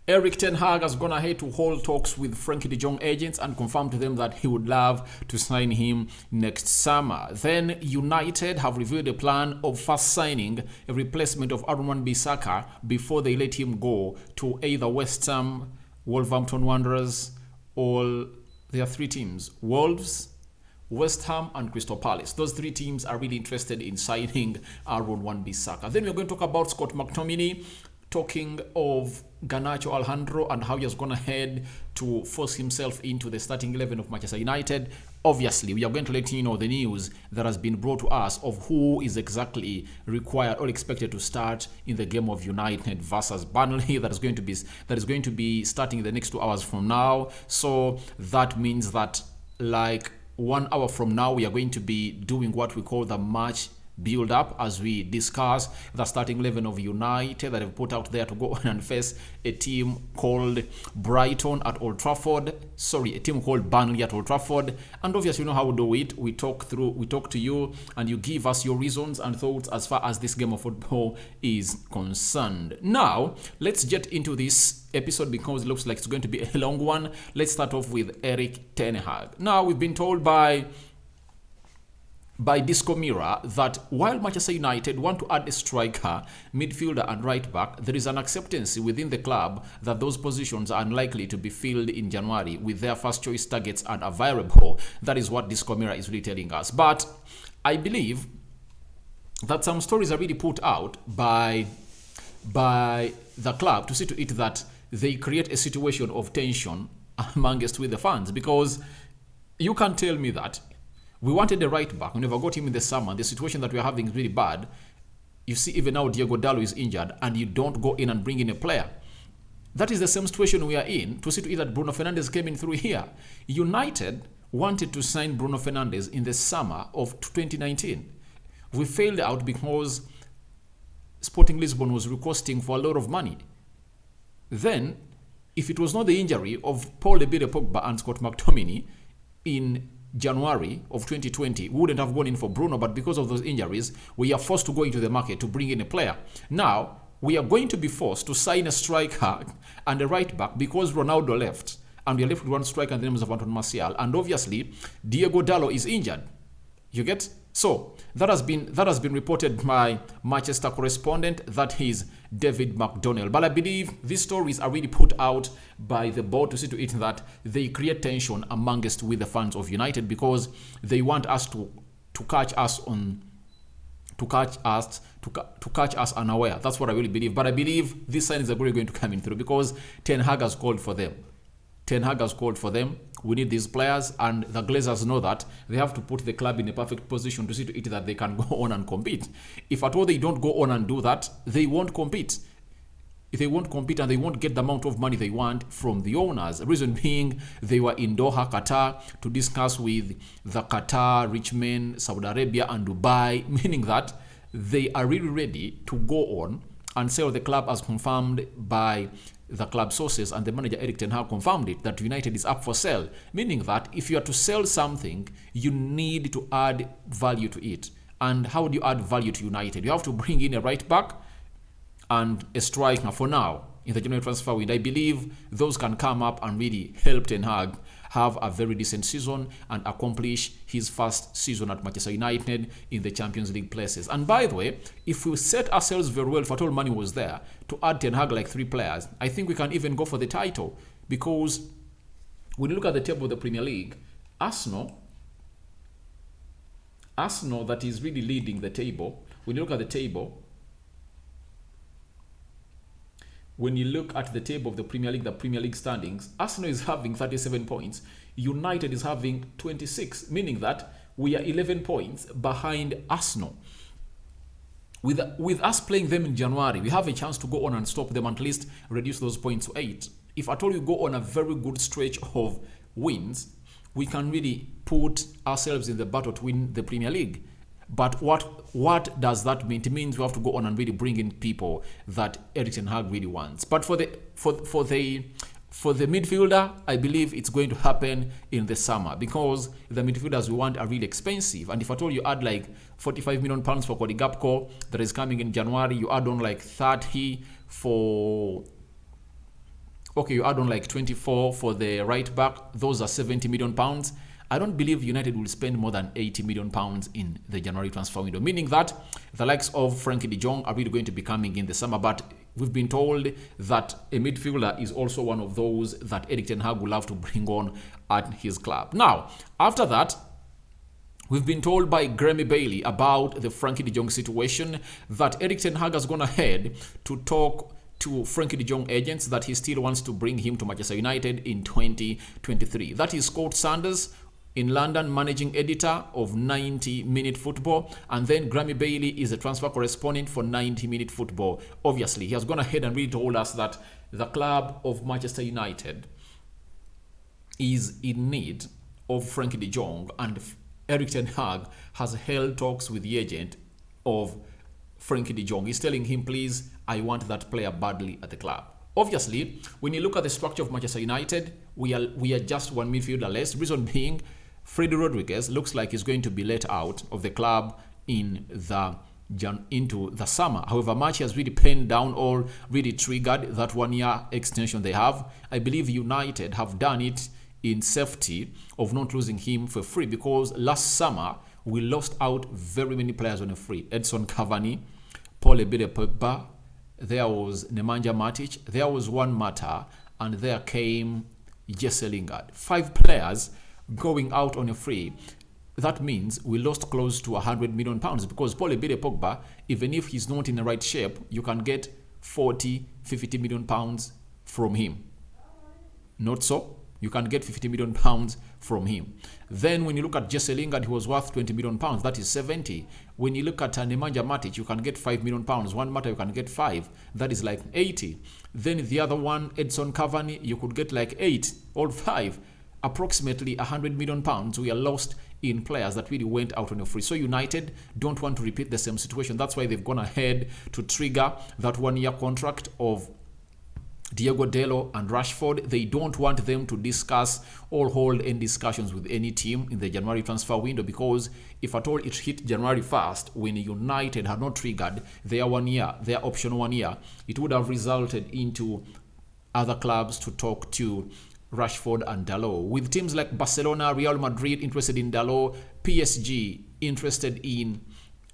Erik ten Hag has gone ahead to hold talks with Frankie de Jong agents and confirmed to them that he would love to sign him next summer. Then United have revealed a plan of first signing a replacement of Aaron Wan-Bissaka before they let him go to either West Ham, Wolverhampton Wanderers, or there are three teams: Wolves, West Ham and Crystal Palace. Those three teams are really interested in signing Aaron Wan-Bissaka. Then we're going to talk about Scott McTominay, talking of Garnacho Alejandro and how he has gone ahead to force himself into the starting 11 of Manchester United. Obviously, we are going to let you know the news that has been brought to us of who is exactly required or expected to start in the game of United versus Burnley that is going to be starting the next 2 hours from now. So that means that, like, 1 hour from now, we are going to be doing what we call the match build up as we discuss the starting 11 of United that have put out there to go on and face a team called Brighton at Old Trafford. A team called Burnley at Old Trafford. And obviously, you know how we do it. We talk to you and you give us your reasons and thoughts as far as this game of football is concerned. Now, let's get into this episode because it looks like it's going to be a long one. Let's start off with Erik ten Hag. Now, we've been told by Disco Mirror that while Manchester United want to add a striker, midfielder and right back, there is an acceptance within the club that those positions are unlikely to be filled in January with their first choice targets and are variable. That is what Disco Mirror is really telling us. But I believe that some stories are really put out by the club to see to it that they create a situation of tension amongst with the fans, because you can't tell me that we wanted a right back. We never got him in the summer. The situation that we're having is really bad. You see, even now, Diego Dalot is injured, and you don't go in and bring in a player. That is the same situation we are in. To see to it that Bruno Fernandes came in through here. United wanted to sign Bruno Fernandes in the summer of 2019. We failed out because Sporting Lisbon was requesting for a lot of money. Then, if it was not the injury of Paul Pogba and Scott McTominay in January of 2020, we wouldn't have gone in for Bruno, but because of those injuries, we are forced to go into the market to bring in a player. Now, we are going to be forced to sign a striker and a right back because Ronaldo left, and we are left with one striker in the name of Anton Martial, and obviously, Diego Dalot is injured. You get? So, that has been reported by Manchester correspondent, that is David McDonnell. But I believe these stories are really put out by the board to see to it that they create tension amongst with the fans of United, because they want us to catch us unaware. That's what I really believe. But I believe these signs are really going to come in through because Ten Hag has called for them. We need these players, and the Glazers know that they have to put the club in a perfect position to see to it that they can go on and compete. If at all they don't go on and do that, they won't compete. If they won't compete and they won't get the amount of money they want from the owners. The reason being, they were in Doha, Qatar, to discuss with the Qatar, rich men, Saudi Arabia and Dubai, meaning that they are really ready to go on and sell the club, as confirmed by the club sources, and the manager Erik ten Hag confirmed it, that United is up for sale, meaning that if you are to sell something, you need to add value to it. And how do you add value to United? You have to bring in a right back and a striker for now in the January transfer window. I believe those can come up and really help Ten Hag have a very decent season and accomplish his first season at Manchester United in the Champions League places. And by the way, if we set ourselves very well, if at all money was there, to add Ten Hag like 3 players, I think we can even go for the title. Because when you look at the table of the Premier League, Arsenal that is really leading the table, when you look at the table of the Premier League, the Premier League standings, Arsenal is having 37 points. United is having 26, meaning that we are 11 points behind Arsenal. With us playing them in January, we have a chance to go on and stop them, at least reduce those points to 8. If at all you go on a very good stretch of wins, we can really put ourselves in the battle to win the Premier League. But what does that mean? It means we have to go on and really bring in people that Erik ten Hag really wants. But for the midfielder, I believe it's going to happen in the summer, because the midfielders we want are really expensive. And if at all you add like £45 million for Cody Gakpo that is coming in January, you add on like 30 for Okay, you add on like 24 for the right back. Those are 70 million pounds. I don't believe United will spend more than 80 million pounds in the January transfer window, meaning that the likes of Frankie de Jong are really going to be coming in the summer. But we've been told that a midfielder is also one of those that Erik ten Hag will have to bring on at his club. Now, after that, we've been told by Grammy Bailey about the Frankie de Jong situation that Erik ten Hag has gone ahead to talk to Frankie de Jong agents that he still wants to bring him to Manchester United in 2023. That is Scott Sanders in London, managing editor of 90 Minute Football, and then Grammy Bailey is a transfer correspondent for 90 Minute Football. Obviously, he has gone ahead and really told us that the club of Manchester United is in need of Frankie de Jong, and Erik ten Hag has held talks with the agent of Frankie de Jong. He's telling him, please, I want that player badly at the club. Obviously, when you look at the structure of Manchester United, we are just one midfielder less. Reason being, Freddie Rodriguez looks like he's going to be let out of the club into the summer. However, much has really penned down or really triggered that 1 year extension they have. I believe United have done it in safety of not losing him for free, because last summer we lost out very many players on a free. Edson Cavani, Paul Ebede Pogba, there was Nemanja Matic, there was Juan Mata, and there came Jesse Lingard. 5 players going out on a free. That means we lost close to 100 million pounds, because Paul Ebede Pogba, even if he's not in the right shape, you can get 40-50 million pounds from him. Not so? You can get 50 million pounds from him. Then when you look at Jesse Lingard, he was worth 20 million pounds. That is 70. When you look at Nemanja Matic, you can get 5 million pounds. One Mata, you can get 5. That is like 80. Then the other one, Edson Cavani, you could get like 8 or 5. Approximately 100 million pounds we are lost in players that really went out on a free. So United don't want to repeat the same situation. That's why they've gone ahead to trigger that 1 year contract of Diego Dalot and Rashford. They don't want them to discuss or hold any discussions with any team in the January transfer window, because if at all it hit January 1st, when United had not triggered their 1 year, their option 1 year, it would have resulted into other clubs to talk to Rashford and Dalot. With teams like Barcelona, Real Madrid interested in Dalot, PSG interested in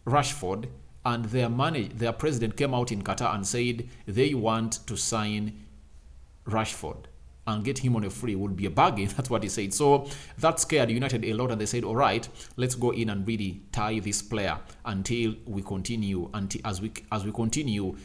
Rashford, and their president came out in Qatar and said they want to sign Rashford and get him on a free. Would be a bargain. That's what he said. So that scared United a lot, and they said, all right, let's go in and really tie this player until we continue, as we continue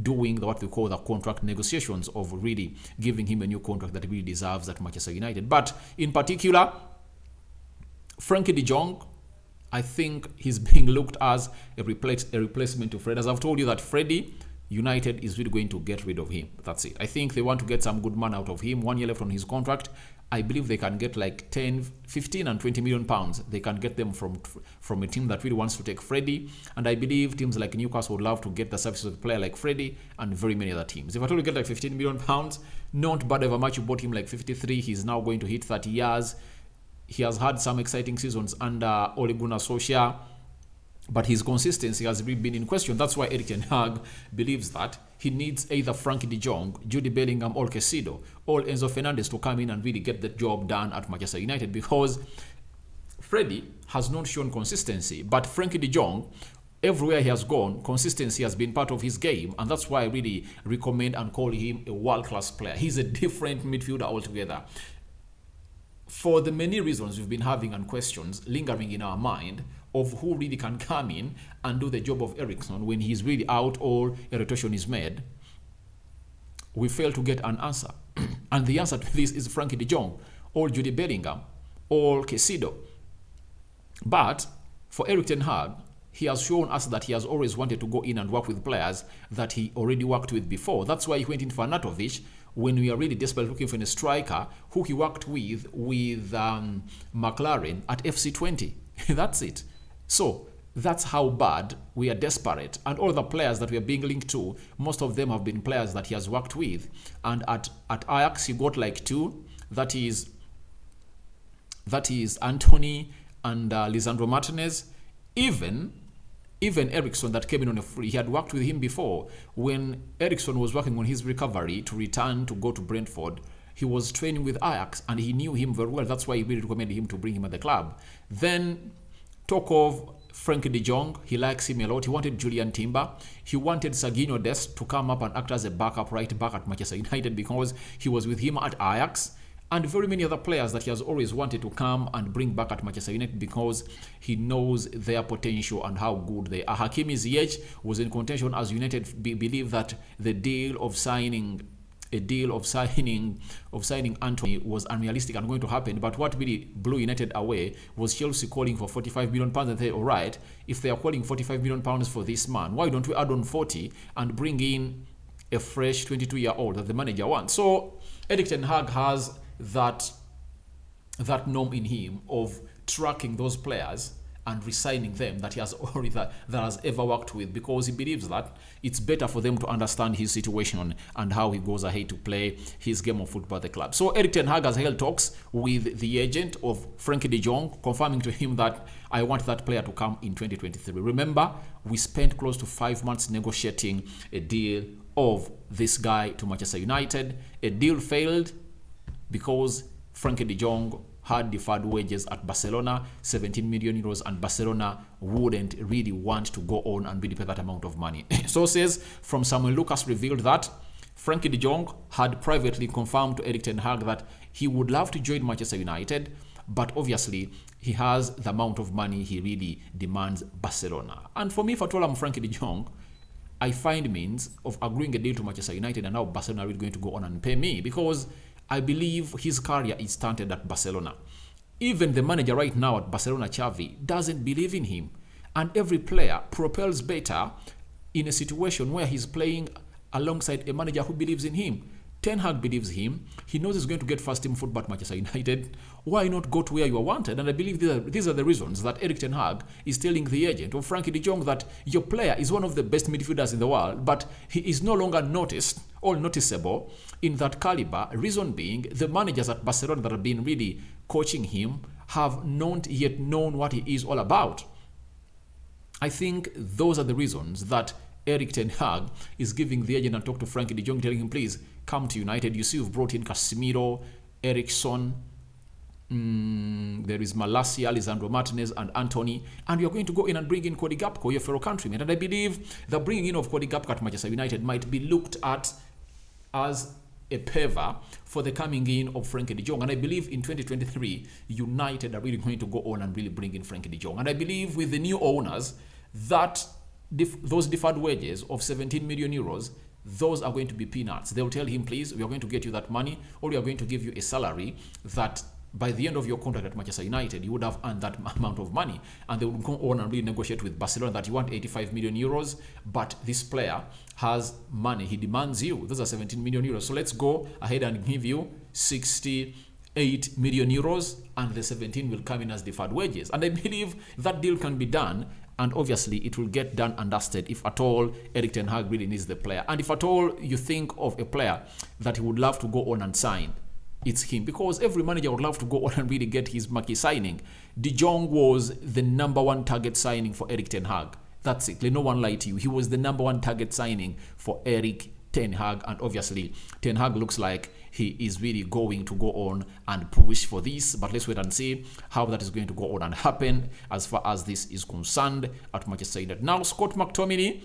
doing what we call the contract negotiations of really giving him a new contract that he really deserves at Manchester United. But in particular, Frankie de Jong, I think he's being looked as a replacement to Fred. As I've told you that Freddie, United is really going to get rid of him. That's it. I think they want to get some good man out of him. 1 year left on his contract. I believe they can get like 10, 15 and 20 million pounds. They can get them from a team that really wants to take Freddie. And I believe teams like Newcastle would love to get the services of a player like Freddie, and very many other teams. If I told you get like 15 million pounds, not bad ever much. You bought him like 53. He's now going to hit 30 years. He has had some exciting seasons under Ole Gunnar Solskjaer, but his consistency has really been in question. That's why Erik ten Hag believes that he needs either Frankie de Jong, Jude Bellingham, or Caicedo, or Enzo Fernandez to come in and really get the job done at Manchester United, because Freddie has not shown consistency, but Frankie de Jong, everywhere he has gone, consistency has been part of his game, and that's why I really recommend and call him a world-class player. He's a different midfielder altogether. For the many reasons we've been having and questions lingering in our mind of who really can come in and do the job of Eriksen when he's really out or a rotation is made, we fail to get an answer. And the answer to this is Frankie de Jong or Jude Bellingham or Caicedo. But for Erik ten Hag, he has shown us that he has always wanted to go in and work with players that he already worked with before. That's why he went in for Arnautovic when we are really desperately looking for a striker who he worked with McLaren at FC20. That's it. So that's how bad we are desperate. And all the players that we are being linked to, most of them have been players that he has worked with. And at Ajax, he got like 2. That is Anthony and Lisandro Martinez. Even Even Eriksson that came in on a free, he had worked with him before. When Eriksson was working on his recovery to return to go to Brentford, he was training with Ajax and he knew him very well. That's why he really recommended him to bring him at the club. Then talk of Frankie de Jong, he likes him a lot. He wanted Julian Timber. He wanted Serginho Dest to come up and act as a backup right back at Manchester United because he was with him at Ajax. And very many other players that he has always wanted to come and bring back at Manchester United because he knows their potential and how good they are. Hakimi Ziyech was in contention as United believe that the deal of signing Anthony was unrealistic and going to happen. But what really blew United away was Chelsea calling for £45 million and they said, all right, if they are calling £45 million for this man, why don't we add on 40 and bring in a fresh 22-year-old that the manager wants? So Erik ten Hag has that norm in him of tracking those players and resigning them that he has already that has ever worked with, because he believes that it's better for them to understand his situation and how he goes ahead to play his game of football at the club. So Erik ten Hag has held talks with the agent of Frankie de Jong, confirming to him that I want that player to come in 2023. Remember, we spent close to 5 months negotiating a deal of this guy to Manchester United. A deal failed because Frankie de Jong had deferred wages at Barcelona, 17 million euros, and Barcelona wouldn't really want to go on and really pay that amount of money. Sources from Samuel Lucas revealed that Frankie de Jong had privately confirmed to Erik ten Hag that he would love to join Manchester United, but obviously he has the amount of money he really demands Barcelona. And for me, if at all I'm Frankie de Jong, I find means of agreeing a deal to Manchester United, and now Barcelona are really going to go on and pay me, because I believe his career is stunted at Barcelona. Even the manager right now at Barcelona, Xavi, doesn't believe in him. And every player propels better in a situation where he's playing alongside a manager who believes in him. Ten Hag believes him. He knows he's going to get first team football at Manchester United. Why not go to where you are wanted? And I believe these are the reasons that Erik ten Hag is telling the agent of Frankie de Jong that your player is one of the best midfielders in the world, but he is no longer noticed or noticeable in that caliber. Reason being, the managers at Barcelona that have been really coaching him have not yet known what he is all about. I think those are the reasons that Erik ten Hag is giving the agent and talk to Frankie de Jong, telling him, please come to United. You see, you've brought in Casemiro, Eriksson, there is Malacia, Alejandro Martinez, and Anthony, and you're going to go in and bring in Cody Gakpo, your fellow countryman. And I believe the bringing in of Cody Gakpo at Manchester United might be looked at as a paver for the coming in of Frankie de Jong. And I believe in 2023, United are really going to go on and really bring in Frankie de Jong. And I believe with the new owners that those deferred wages of 17 million euros, those are going to be peanuts. They'll tell him, please, we are going to get you that money, or we are going to give you a salary that by the end of your contract at Manchester United, you would have earned that amount of money. And they would go on and really negotiate with Barcelona that you want 85 million euros, but this player has money. He demands you. Those are 17 million euros. So let's go ahead and give you 68 million euros, and the 17 will come in as deferred wages. And I believe that deal can be done. And obviously, it will get done and dusted if at all Erik ten Hag really needs the player. And if at all you think of a player that he would love to go on and sign, it's him. Because every manager would love to go on and really get his marquee signing. De Jong was the number one target signing for Erik ten Hag. That's it. Let no one lie to you. He was the number one target signing for Erik ten Hag. And obviously, ten Hag looks like he is really going to go on and push for this. But let's wait and see how that is going to go on and happen as far as this is concerned at Manchester United. Now, Scott McTominay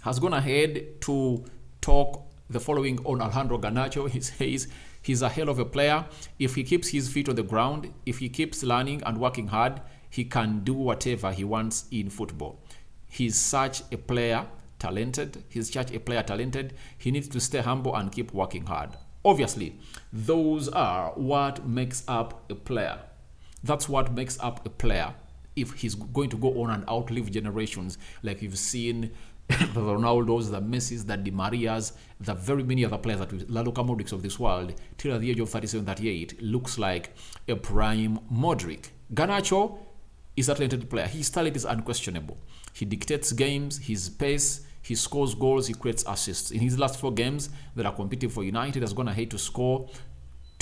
has gone ahead to talk the following on Alejandro Garnacho. He says he's a hell of a player. If he keeps his feet on the ground, if he keeps learning and working hard, he can do whatever he wants in football. He's such a player. Talented. He's such a player talented. He needs to stay humble and keep working hard. Obviously, those are what makes up a player. That's what makes up a player if he's going to go on and outlive generations, like you've seen the Ronaldos, the Messis, the Di Marias, the very many other players that the Luka Modric of this world, till at the age of 37, 38, looks like a prime Modric. Garnacho is a talented player. His talent is unquestionable. He dictates games, his pace, he scores goals, he creates assists. In his last 4 games that are competing for United, has gone ahead to score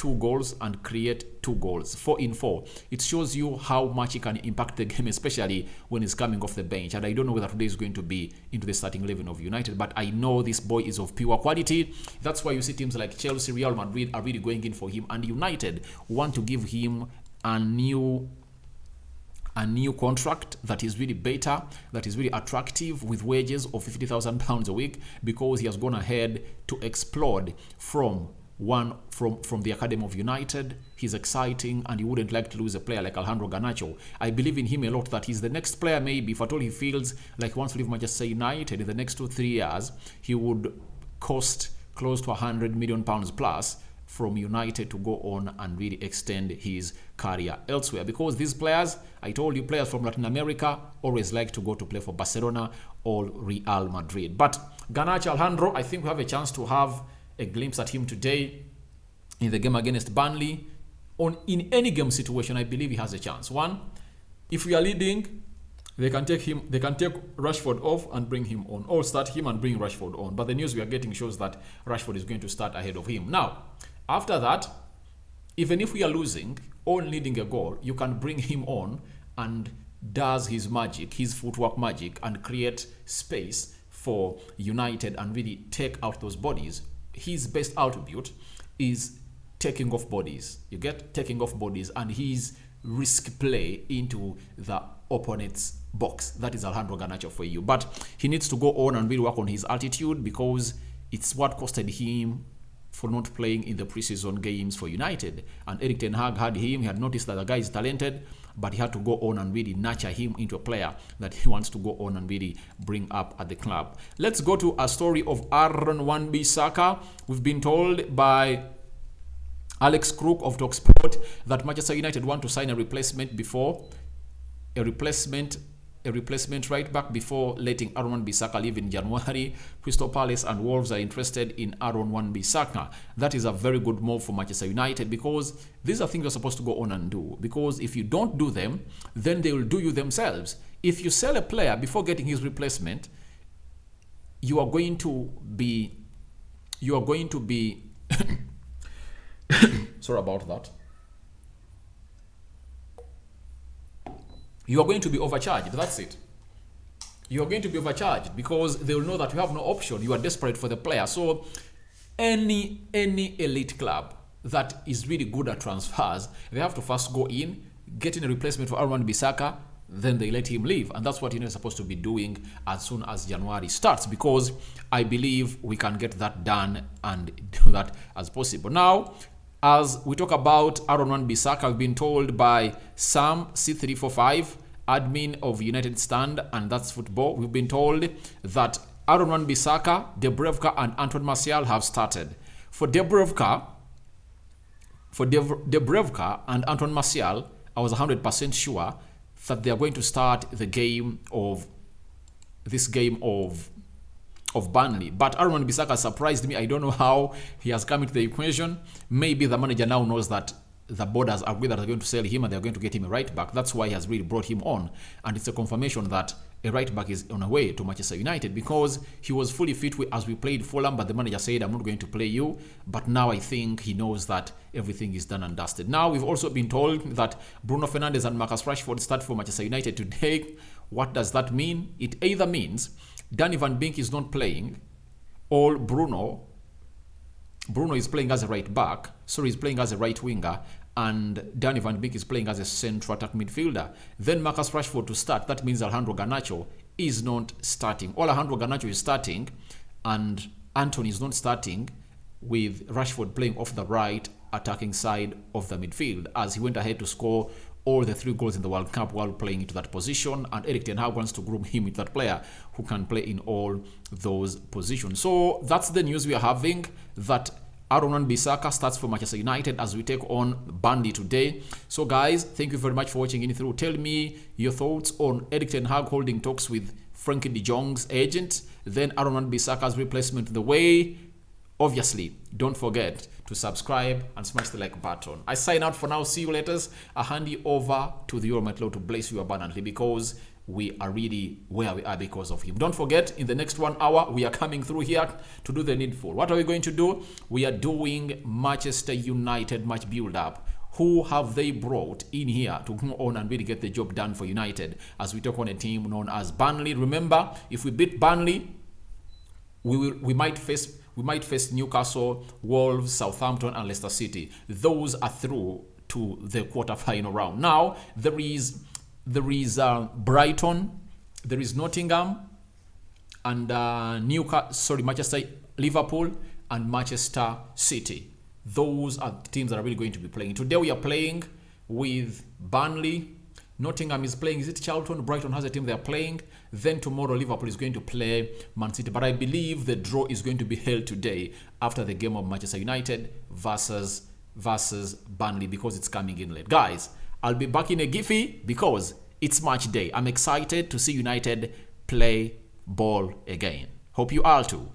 2 goals and create 2 goals, 4 in 4. It shows you how much he can impact the game, especially when he's coming off the bench. And I don't know whether today is going to be into the starting 11 of United, but I know this boy is of pure quality. That's why you see teams like Chelsea, Real Madrid are really going in for him, and United want to give him a new contract that is really better, that is really attractive, with wages of £50,000 a week, because he has gone ahead to explode from the academy of United. He's exciting, and he wouldn't like to lose a player like Alejandro Garnacho. I believe in him a lot, that he's the next player. Maybe if at all he feels like he wants to leave Manchester United in the next 2-3 years, he would cost close to £100 million plus from United to go on and really extend his career elsewhere. Because these players, I told you, players from Latin America always like to go to play for Barcelona or Real Madrid. But Garnacho, Alejandro, I think we have a chance to have a glimpse at him today in the game against Burnley. In any game situation, I believe he has a chance. One, if we are leading, they can take Rashford off and bring him on, or start him and bring Rashford on. But the news we are getting shows that Rashford is going to start ahead of him. Now, after that, even if we are losing or needing a goal, you can bring him on and does his magic, his footwork magic, and create space for United and really take out those bodies. His best attribute is taking off bodies. You get taking off bodies, and his risk play into the opponent's box. That is Alejandro Garnacho for you. But he needs to go on and really work on his attitude, because it's what costed him for not playing in the preseason games for United. And Erik ten Hag had him. He had noticed that the guy is talented, but he had to go on and really nurture him into a player that he wants to go on and really bring up at the club. Let's go to a story of Aaron Wan-Bissaka. We've been told by Alex Crook of TalkSport that Manchester United want to sign a replacement right back before letting Aaron Wan-Bissaka leave in January. Crystal Palace and Wolves are interested in Aaron Wan-Bissaka. That is a very good move for Manchester United, because these are things you're supposed to go on and do. Because if you don't do them, then they will do you themselves. If you sell a player before getting his replacement, you are going to be sorry about that. You are going to be overcharged. That's it. You are going to be overcharged, because they will know that you have no option. You are desperate for the player. So any elite club that is really good at transfers, they have to first go in, get in a replacement for Aaron Wan-Bissaka, then they let him leave. And that's what you're supposed to be doing as soon as January starts, because I believe we can get that done and do that as possible. Now, as we talk about Aaron Wan-Bissaka, I've been told by Sam C345, admin of United Stand, and that's football. We've been told that Aaron Wan-Bissaka, Dubravka, and Antoine Martial have started. For Dubravka and Antoine Martial, I was 100% sure that they are going to start this game of Burnley. But Aaron Wan-Bissaka surprised me. I don't know how he has come into the equation. Maybe the manager now knows that the borders are that they're going to sell him and they're going to get him a right back. That's why he has really brought him on. And it's a confirmation that a right back is on a way to Manchester United, because he was fully fit as we played Fulham, but the manager said, I'm not going to play you. But now I think he knows that everything is done and dusted. Now, we've also been told that Bruno Fernandes and Marcus Rashford start for Manchester United today. What does that mean? It either means Danny Van Beek is not playing, or Bruno is playing as a right back, he's playing as a right winger, and Danny Van Beek is playing as a central attack midfielder. Then Marcus Rashford to start. That means Alejandro Garnacho is not starting. Alejandro Garnacho is starting, and Anthony is not starting, with Rashford playing off the right attacking side of the midfield, as he went ahead to score all the 3 goals in the World Cup while playing into that position, and Erik ten Hag wants to groom him into that player who can play in all those positions. So that's the news we are having, that Aaron Wan-Bissaka starts for Manchester United as we take on Burnley today. So guys, thank you very much for watching in through. Tell me your thoughts on Erik ten Hag holding talks with Frankie de Jong's agent, then Aaron Wan-Bissaka's replacement the way. Obviously, don't forget to subscribe and smash the like button. I sign out for now. See you later. I hand you over to the Almighty Lord to bless you abundantly, because we are really where we are because of him. Don't forget, in the next 1 hour, we are coming through here to do the needful. What are we going to do? We are doing Manchester United match build-up. Who have they brought in here to go on and really get the job done for United as we talk on a team known as Burnley? Remember, if we beat Burnley, we might face Newcastle, Wolves, Southampton, and Leicester City. Those are through to the quarter-final round. Now there is Brighton, there is Nottingham, and Manchester, Liverpool, and Manchester City. Those are the teams that are really going to be playing. Today we are playing with Burnley. Nottingham is playing, is it Charlton? Brighton has a team they are playing. Then tomorrow Liverpool is going to play Man City. But I believe the draw is going to be held today after the game of Manchester United versus Burnley, because it's coming in late. Guys, I'll be back in a jiffy because it's match day. I'm excited to see United play ball again. Hope you are too.